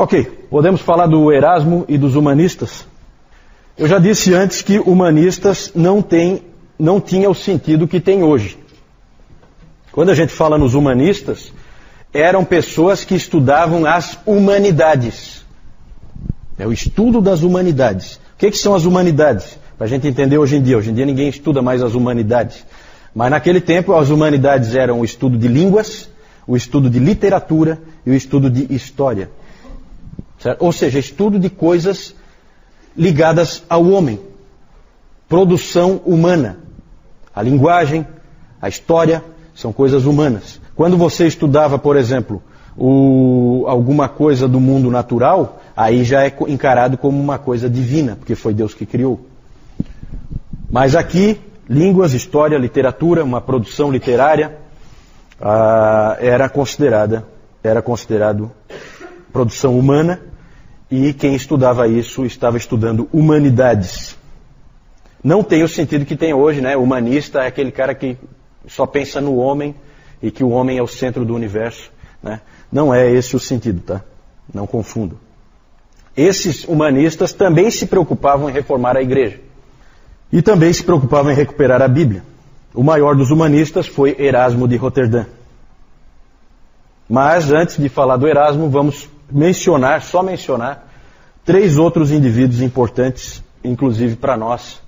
Ok, podemos falar do Erasmo e dos humanistas? Eu já disse antes que humanistas não tinha o sentido que tem hoje. Quando a gente fala nos humanistas, eram pessoas que estudavam as humanidades. É o estudo das humanidades. O que são as humanidades? Para a gente entender hoje em dia. Hoje em dia ninguém estuda mais as humanidades. Mas naquele tempo as humanidades eram o estudo de línguas, o estudo de literatura e o estudo de história. Certo? Ou seja, estudo de coisas ligadas ao homem. Produção humana. A linguagem, a história, são coisas humanas. Quando você estudava, por exemplo, alguma coisa do mundo natural, aí já é encarado como uma coisa divina, porque foi Deus que criou. Mas aqui, línguas, história, literatura, uma produção literária, era considerado produção humana, e quem estudava isso estava estudando humanidades. Não tem o sentido que tem hoje, né? Humanista é aquele cara que só pensa no homem e que o homem é o centro do universo, né? Não é esse o sentido, tá? Não confundo. Esses humanistas também se preocupavam em reformar a igreja. E também se preocupavam em recuperar a Bíblia. O maior dos humanistas foi Erasmo de Roterdã. Mas antes de falar do Erasmo, vamos só mencionar 3 outros indivíduos importantes, inclusive para nós.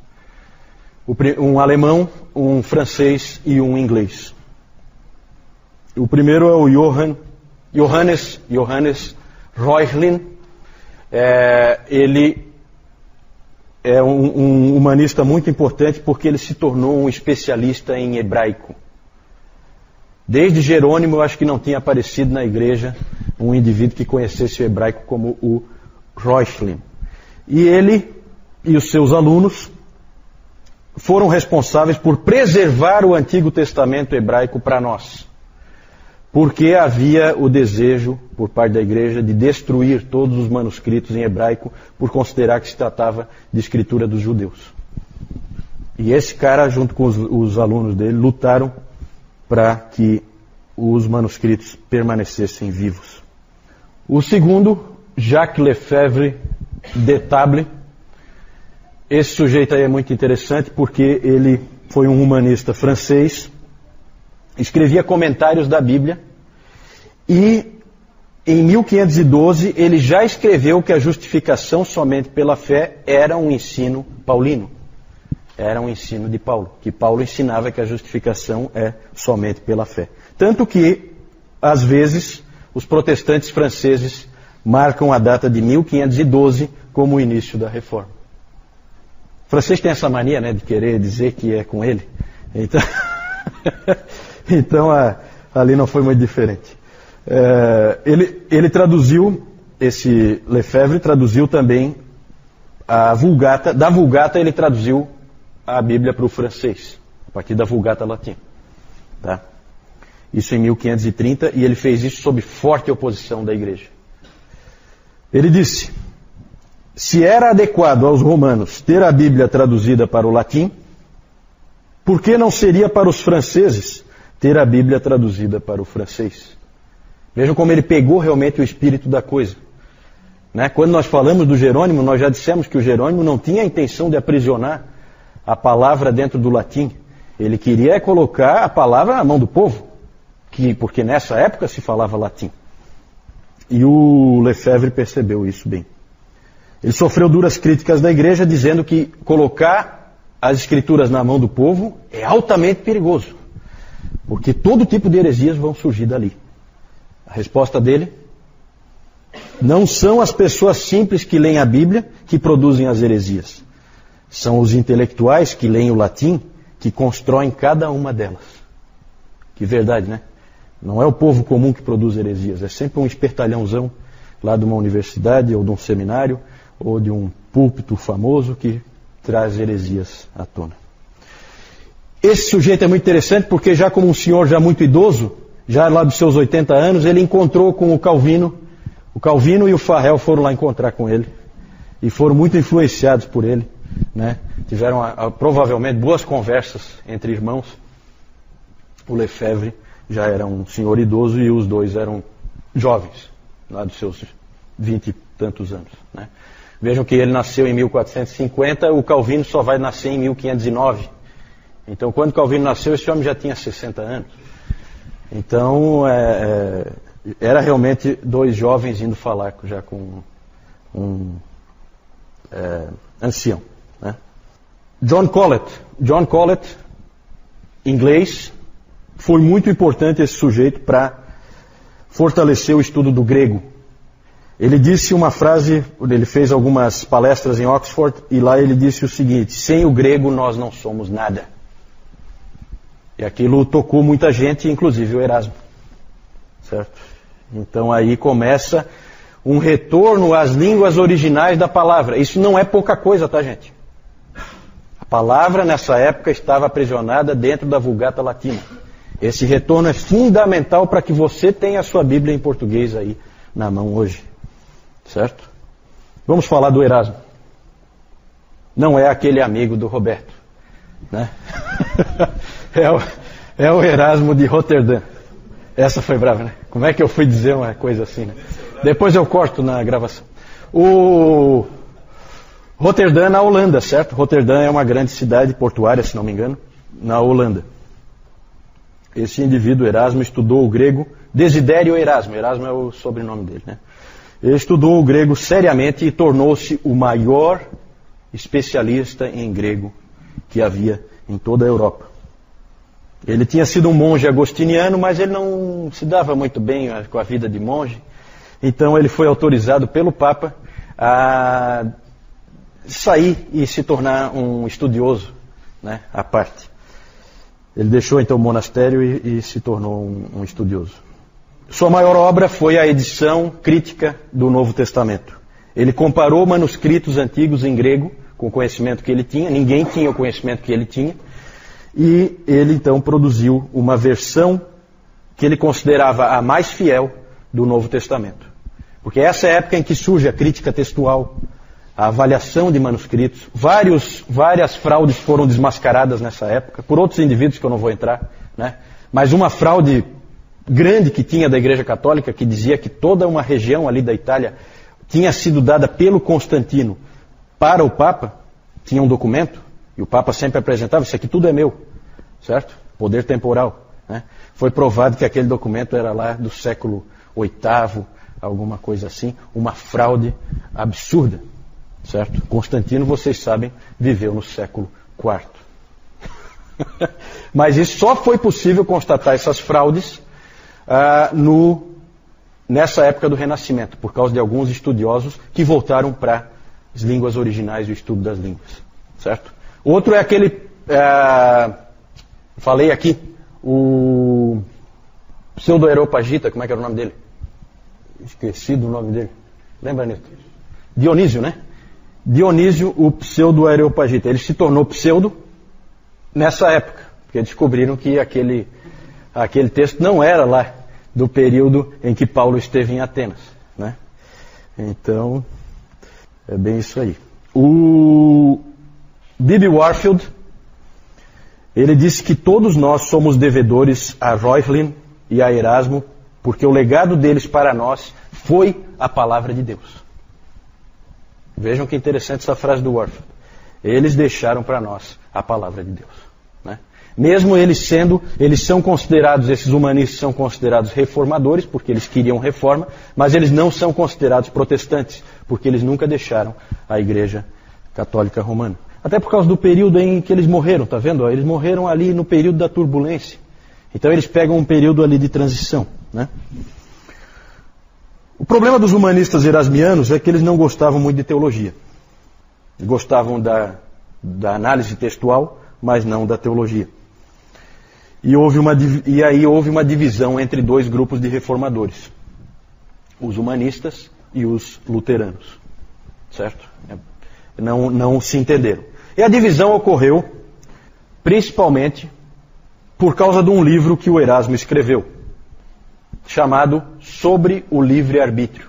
Um alemão, um francês e um inglês. O primeiro é o Johannes Reuchlin. Ele é um humanista muito importante porque ele se tornou um especialista em hebraico. Desde Jerônimo, eu acho que não tinha aparecido na igreja um indivíduo que conhecesse o hebraico como o Reuchlin. E ele e os seus alunos foram responsáveis por preservar o Antigo Testamento hebraico para nós. Porque havia o desejo, por parte da igreja, de destruir todos os manuscritos em hebraico, por considerar que se tratava de escritura dos judeus. E esse cara, junto com os alunos dele, lutaram para que os manuscritos permanecessem vivos. O segundo, Jacques Lefebvre d'Etable. Esse sujeito aí é muito interessante porque ele foi um humanista francês, escrevia comentários da Bíblia e em 1512 ele já escreveu que a justificação somente pela fé era um ensino paulino. Era um ensino de Paulo, que Paulo ensinava que a justificação é somente pela fé. Tanto que, às vezes, os protestantes franceses marcam a data de 1512 como o início da Reforma. O francês tem essa mania, né, de querer dizer que é com ele. Então ali não foi muito diferente. Ele traduziu, esse Lefebvre traduziu também a Vulgata. Da Vulgata ele traduziu a Bíblia para o francês, a partir da Vulgata latina. Tá? Isso em 1530, e ele fez isso sob forte oposição da igreja. Ele disse: se era adequado aos romanos ter a Bíblia traduzida para o latim, por que não seria para os franceses ter a Bíblia traduzida para o francês? Vejam como ele pegou realmente o espírito da coisa. Né? Quando nós falamos do Jerônimo, nós já dissemos que o Jerônimo não tinha a intenção de aprisionar a palavra dentro do latim. Ele queria colocar a palavra na mão do povo, porque nessa época se falava latim. E o Lefebvre percebeu isso bem. Ele sofreu duras críticas da igreja, dizendo que colocar as escrituras na mão do povo é altamente perigoso, porque todo tipo de heresias vão surgir dali. A resposta dele: não são as pessoas simples que leem a Bíblia que produzem as heresias. São os intelectuais que leem o latim que constroem cada uma delas. Que verdade, né? Não é o povo comum que produz heresias, é sempre um espertalhãozão lá de uma universidade ou de um seminário ou de um púlpito famoso que traz heresias à tona. Esse sujeito é muito interessante porque já como um senhor já muito idoso, já lá dos seus 80 anos, ele encontrou com o Calvino. O Calvino e o Farel foram lá encontrar com ele e foram muito influenciados por ele. Né? Tiveram provavelmente boas conversas entre irmãos. O Lefebvre já era um senhor idoso e os dois eram jovens, lá dos seus 20 e tantos anos, né? Vejam que ele nasceu em 1450, o Calvino só vai nascer em 1509. Então, quando Calvino nasceu, esse homem já tinha 60 anos. Então, era realmente dois jovens indo falar já com um ancião, né? John Colet, inglês, foi muito importante esse sujeito para fortalecer o estudo do grego. Ele disse uma frase, ele fez algumas palestras em Oxford, e lá ele disse o seguinte: sem o grego nós não somos nada. E aquilo tocou muita gente, inclusive o Erasmo. Certo? Então aí começa um retorno às línguas originais da palavra. Isso não é pouca coisa, tá, gente? A palavra nessa época estava aprisionada dentro da Vulgata Latina. Esse retorno é fundamental para que você tenha a sua Bíblia em português aí na mão hoje. Certo? Vamos falar do Erasmo. Não é aquele amigo do Roberto, né? É o Erasmo de Roterdã. Essa foi brava, né? Como é que eu fui dizer uma coisa assim, né? Depois eu corto na gravação. O Roterdã na Holanda, certo? Roterdã é uma grande cidade portuária, se não me engano, na Holanda. Esse indivíduo, Erasmo, estudou o grego. Desidério Erasmo. Erasmo é o sobrenome dele, né? Ele estudou o grego seriamente e tornou-se o maior especialista em grego que havia em toda a Europa. Ele tinha sido um monge agostiniano, mas ele não se dava muito bem com a vida de monge. Então ele foi autorizado pelo Papa a sair e se tornar um estudioso, né, à parte. Ele deixou então o monastério e se tornou um estudioso. Sua maior obra foi a edição crítica do Novo Testamento. Ele comparou manuscritos antigos em grego com o conhecimento que ele tinha. Ninguém tinha o conhecimento que ele tinha. E ele então produziu uma versão que ele considerava a mais fiel do Novo Testamento. Porque essa é a época em que surge a crítica textual, a avaliação de manuscritos. Várias fraudes foram desmascaradas nessa época, por outros indivíduos que eu não vou entrar, né? Mas uma fraude grande que tinha da Igreja Católica, que dizia que toda uma região ali da Itália tinha sido dada pelo Constantino para o Papa, tinha um documento, e o Papa sempre apresentava: isso aqui tudo é meu, certo? Poder temporal, né? Foi provado que aquele documento era lá do século VIII, alguma coisa assim, uma fraude absurda, certo? Constantino, vocês sabem, viveu no século IV. Mas isso só foi possível constatar essas fraudes nessa época do Renascimento, por causa de alguns estudiosos que voltaram para as línguas originais e o estudo das línguas, certo? Outro é aquele, falei aqui, o pseudo-areopagita, como é que era o nome dele? Esqueci do nome dele. Lembra, Nilton? Dionísio, né? Dionísio, o pseudo-areopagita. Ele se tornou pseudo nessa época, porque descobriram que aquele texto não era lá do período em que Paulo esteve em Atenas, né? Então, é bem isso aí. O B.B. Warfield, ele disse que todos nós somos devedores a Reuchlin e a Erasmo, porque o legado deles para nós foi a palavra de Deus. Vejam que interessante essa frase do Warfield. Eles deixaram para nós a palavra de Deus, né? Mesmo eles são considerados, esses humanistas são considerados reformadores, porque eles queriam reforma, mas eles não são considerados protestantes, porque eles nunca deixaram a Igreja Católica Romana. Até por causa do período em que eles morreram, tá vendo? Eles morreram ali no período da turbulência. Então eles pegam um período ali de transição, né? O problema dos humanistas erasmianos é que eles não gostavam muito de teologia. Gostavam da análise textual, mas não da teologia. E aí houve uma divisão entre dois grupos de reformadores: os humanistas e os luteranos, certo? Não se entenderam. E a divisão ocorreu principalmente por causa de um livro que o Erasmo escreveu, chamado Sobre o Livre-Arbítrio.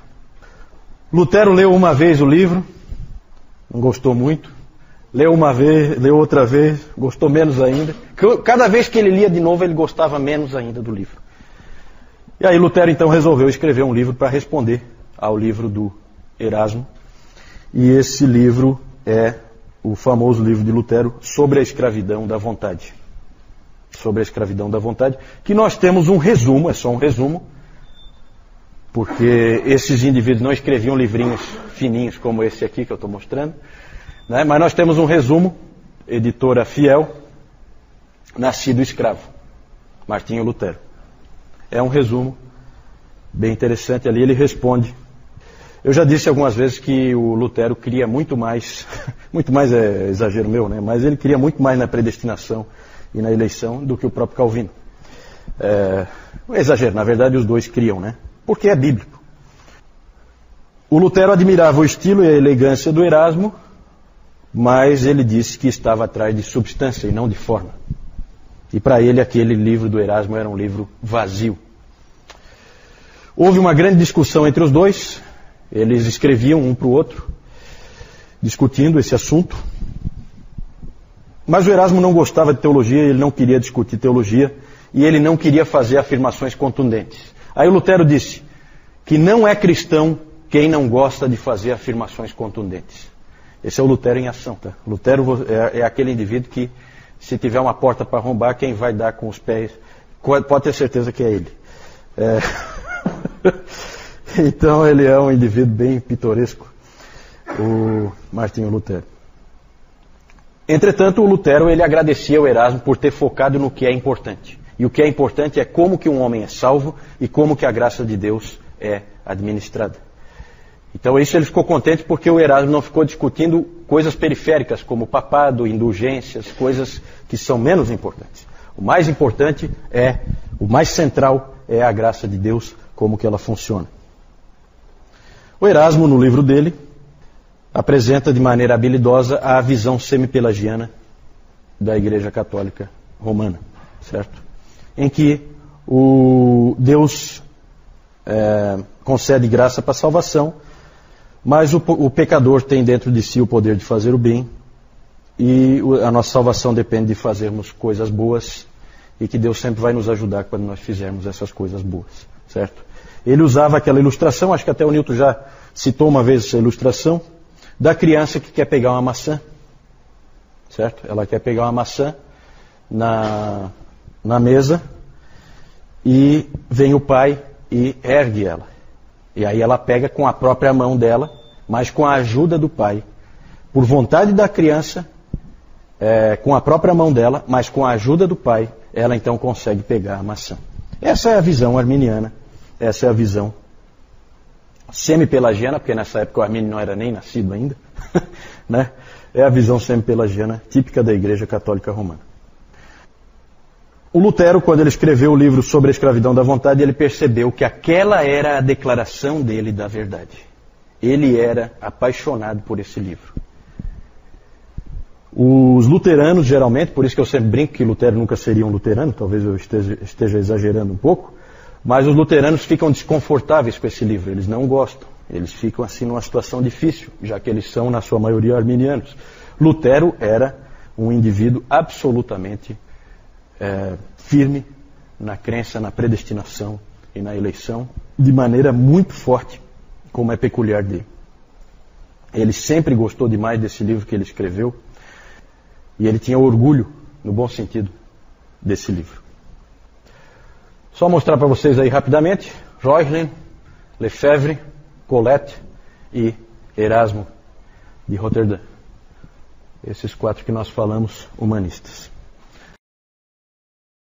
Lutero leu uma vez o livro, não gostou muito. Leu uma vez, leu outra vez, gostou menos ainda. Cada vez que ele lia de novo, ele gostava menos ainda do livro. E aí Lutero então resolveu escrever um livro para responder ao livro do Erasmo. E esse livro é o famoso livro de Lutero sobre a escravidão da vontade. Sobre a escravidão da vontade, que nós temos um resumo, é só um resumo, porque esses indivíduos não escreviam livrinhos fininhos como esse aqui que eu estou mostrando, né? Mas nós temos um resumo, editora Fiel, Nascido Escravo, Martinho Lutero. É um resumo bem interessante ali, ele responde. Eu já disse algumas vezes que o Lutero queria muito mais, muito mais é exagero meu, né? Mas ele queria muito mais na predestinação e na eleição do que o próprio Calvino. É exagero, na verdade os dois criam, né? Porque é bíblico. O Lutero admirava o estilo e a elegância do Erasmo, mas ele disse que estava atrás de substância e não de forma. E para ele aquele livro do Erasmo era um livro vazio. Houve uma grande discussão entre os dois. Eles escreviam um para o outro, discutindo esse assunto. Mas o Erasmo não gostava de teologia, ele não queria discutir teologia, e ele não queria fazer afirmações contundentes. Aí o Lutero disse que não é cristão quem não gosta de fazer afirmações contundentes. Esse é o Lutero em ação, tá? Lutero é aquele indivíduo que, se tiver uma porta para arrombar, quem vai dar com os pés, pode ter certeza que é ele. Então ele é um indivíduo bem pitoresco, o Martinho Lutero. Entretanto, o Lutero ele agradecia ao Erasmo por ter focado no que é importante. E o que é importante é como que um homem é salvo e como que a graça de Deus é administrada. Então isso ele ficou contente porque o Erasmo não ficou discutindo coisas periféricas como papado, indulgências, coisas que são menos importantes. O mais importante o mais central é a graça de Deus, como que ela funciona. O Erasmo, no livro dele, apresenta de maneira habilidosa a visão semi-pelagiana da Igreja Católica Romana, certo? Em que o Deus concede graça para a salvação, mas o pecador tem dentro de si o poder de fazer o bem, e a nossa salvação depende de fazermos coisas boas, e que Deus sempre vai nos ajudar quando nós fizermos essas coisas boas, certo? Ele usava aquela ilustração, acho que até o Newton já citou uma vez essa ilustração, da criança que quer pegar uma maçã, certo? Ela quer pegar uma maçã na mesa, e vem o pai e ergue ela. E aí ela pega com a própria mão dela, mas com a ajuda do pai, por vontade da criança, com a própria mão dela, mas com a ajuda do pai, ela então consegue pegar a maçã. Essa é a visão arminiana, essa é a visão semi-pelagiana, porque nessa época o Armínio não era nem nascido ainda, né? É a visão semi-pelagiana típica da Igreja Católica Romana. O Lutero, quando ele escreveu o livro sobre a escravidão da vontade, ele percebeu que aquela era a declaração dele da verdade. Ele era apaixonado por esse livro. Os luteranos, geralmente, por isso que eu sempre brinco que Lutero nunca seria um luterano, talvez eu esteja exagerando um pouco, mas os luteranos ficam desconfortáveis com esse livro, eles não gostam, eles ficam assim numa situação difícil, já que eles são, na sua maioria, arminianos. Lutero era um indivíduo absolutamente firme na crença, na predestinação e na eleição, de maneira muito forte, como é peculiar dele. Ele sempre gostou demais desse livro que ele escreveu, e ele tinha orgulho, no bom sentido, desse livro. Só mostrar para vocês aí rapidamente: Reuchlin, Lefebvre, Colette e Erasmo de Roterdã. Esses 4 que nós falamos, humanistas.